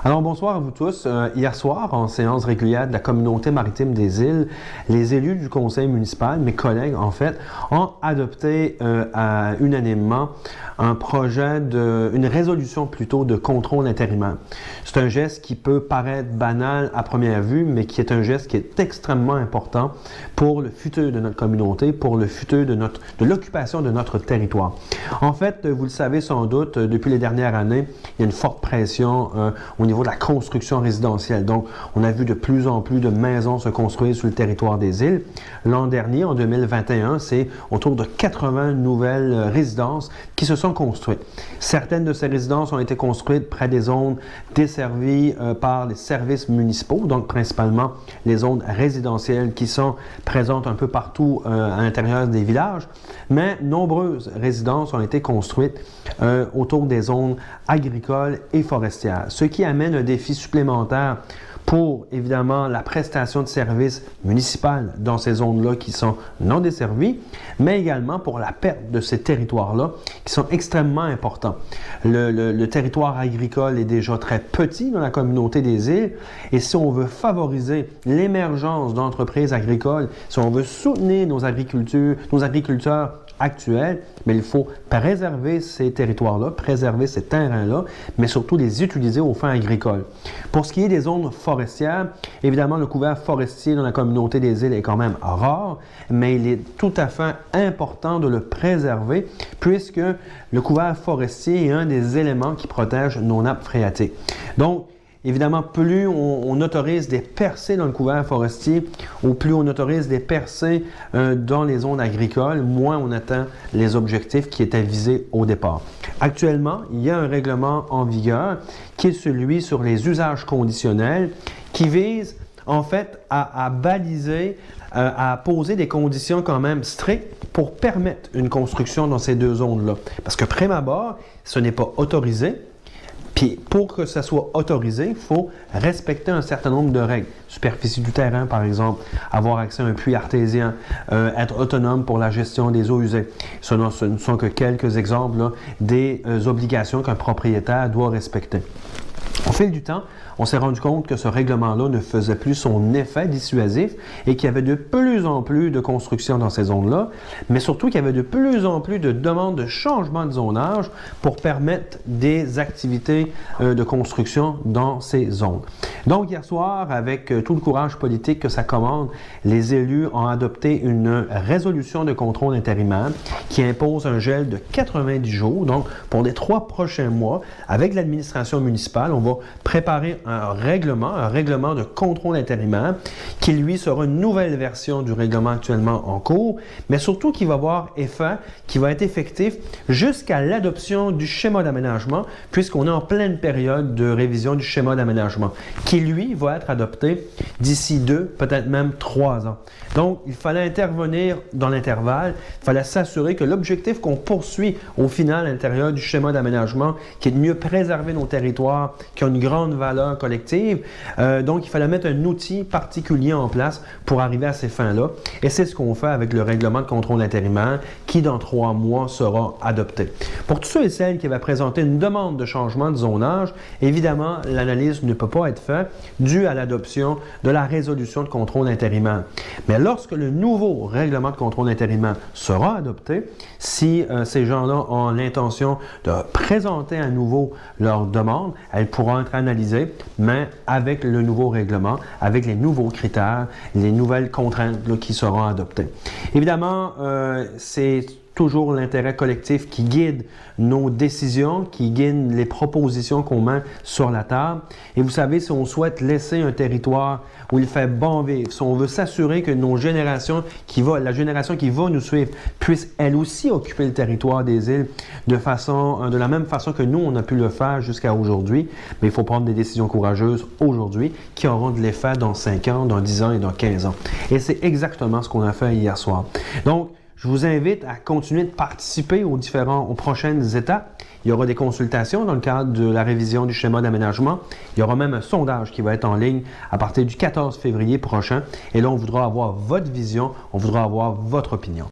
Alors bonsoir à vous tous. Hier soir, en séance régulière de la communauté maritime des îles, les élus du conseil municipal, mes collègues en fait, ont adopté unanimement un projet une résolution plutôt de contrôle intérimaire. C'est un geste qui peut paraître banal à première vue, mais qui est un geste qui est extrêmement important pour le futur de notre communauté, pour le futur de l'occupation de notre territoire. En fait, vous le savez sans doute, depuis les dernières années, il y a une forte pression au niveau de la construction résidentielle. Donc, on a vu de plus en plus de maisons se construire sur le territoire des îles. L'an dernier, en 2021, c'est autour de 80 nouvelles résidences qui se sont construites. Certaines de ces résidences ont été construites près des zones desservies par les services municipaux, donc principalement les zones résidentielles qui sont présentes un peu partout à l'intérieur des villages, mais nombreuses résidences ont été construites autour des zones agricoles et forestières, ce qui amène un défi supplémentaire pour, évidemment, la prestation de services municipaux dans ces zones-là qui sont non desservies, mais également pour la perte de ces territoires-là qui sont extrêmement importants. Le territoire agricole est déjà très petit dans la communauté des îles et si on veut favoriser l'émergence d'entreprises agricoles, si on veut soutenir nos agriculteurs actuels, mais il faut préserver ces territoires-là, préserver ces terrains-là, mais surtout les utiliser aux fins agricoles. Pour ce qui est des zones forestières, évidemment, le couvert forestier dans la communauté des îles est quand même rare, mais il est tout à fait important de le préserver puisque le couvert forestier est un des éléments qui protège nos nappes phréatiques. Donc, évidemment, plus on autorise des percées dans le couvert forestier ou plus on autorise des percées dans les zones agricoles, moins on atteint les objectifs qui étaient visés au départ. Actuellement, il y a un règlement en vigueur qui est celui sur les usages conditionnels qui vise en fait à baliser, à poser des conditions quand même strictes pour permettre une construction dans ces deux zones-là. Parce que prime abord, ce n'est pas autorisé. Puis pour que ça soit autorisé, il faut respecter un certain nombre de règles. Superficie du terrain, par exemple, avoir accès à un puits artésien, être autonome pour la gestion des eaux usées. Ce ne sont que quelques exemples là, des obligations qu'un propriétaire doit respecter. Au fil du temps, on s'est rendu compte que ce règlement-là ne faisait plus son effet dissuasif et qu'il y avait de plus en plus de construction dans ces zones-là, mais surtout qu'il y avait de plus en plus de demandes de changement de zonage pour permettre des activités de construction dans ces zones. Donc, hier soir, avec tout le courage politique que ça commande, les élus ont adopté une résolution de contrôle intérimaire qui impose un gel de 90 jours, donc pour les 3 prochains mois, avec l'administration municipale, on va préparer un règlement de contrôle intérimaire qui, lui, sera une nouvelle version du règlement actuellement en cours, mais surtout qui va avoir effet, qui va être effectif jusqu'à l'adoption du schéma d'aménagement, puisqu'on est en pleine période de révision du schéma d'aménagement, qui, lui, va être adopté d'ici 2, peut-être même 3 ans. Donc, il fallait intervenir dans l'intervalle, il fallait s'assurer que l'objectif qu'on poursuit au final à l'intérieur du schéma d'aménagement, qui est de mieux préserver nos territoires, qui ont une grande valeur collective, donc il fallait mettre un outil particulier en place pour arriver à ces fins-là. Et c'est ce qu'on fait avec le règlement de contrôle intérimaire qui, dans 3 mois, sera adopté. Pour tous ceux et celles qui avaient présenté une demande de changement de zonage, évidemment, l'analyse ne peut pas être faite due à l'adoption de la résolution de contrôle intérimaire. Mais lorsque le nouveau règlement de contrôle intérimaire sera adopté, si ces gens-là ont l'intention de présenter à nouveau leur demande, elles pourront être analysées, mais avec le nouveau règlement, avec les nouveaux critères, les nouvelles contraintes là, qui seront adoptées. Évidemment, c'est toujours l'intérêt collectif qui guide nos décisions, qui guide les propositions qu'on met sur la table. Et vous savez, si on souhaite laisser un territoire où il fait bon vivre, si on veut s'assurer que la génération qui va nous suivre puisse elle aussi occuper le territoire des îles de la même façon que nous, on a pu le faire jusqu'à aujourd'hui, mais il faut prendre des décisions courageuses aujourd'hui qui auront de l'effet dans 5 ans, dans 10 ans et dans 15 ans. Et c'est exactement ce qu'on a fait hier soir. Donc, je vous invite à continuer de participer aux prochaines étapes. Il y aura des consultations dans le cadre de la révision du schéma d'aménagement. Il y aura même un sondage qui va être en ligne à partir du 14 février prochain. Et là, on voudra avoir votre vision, on voudra avoir votre opinion.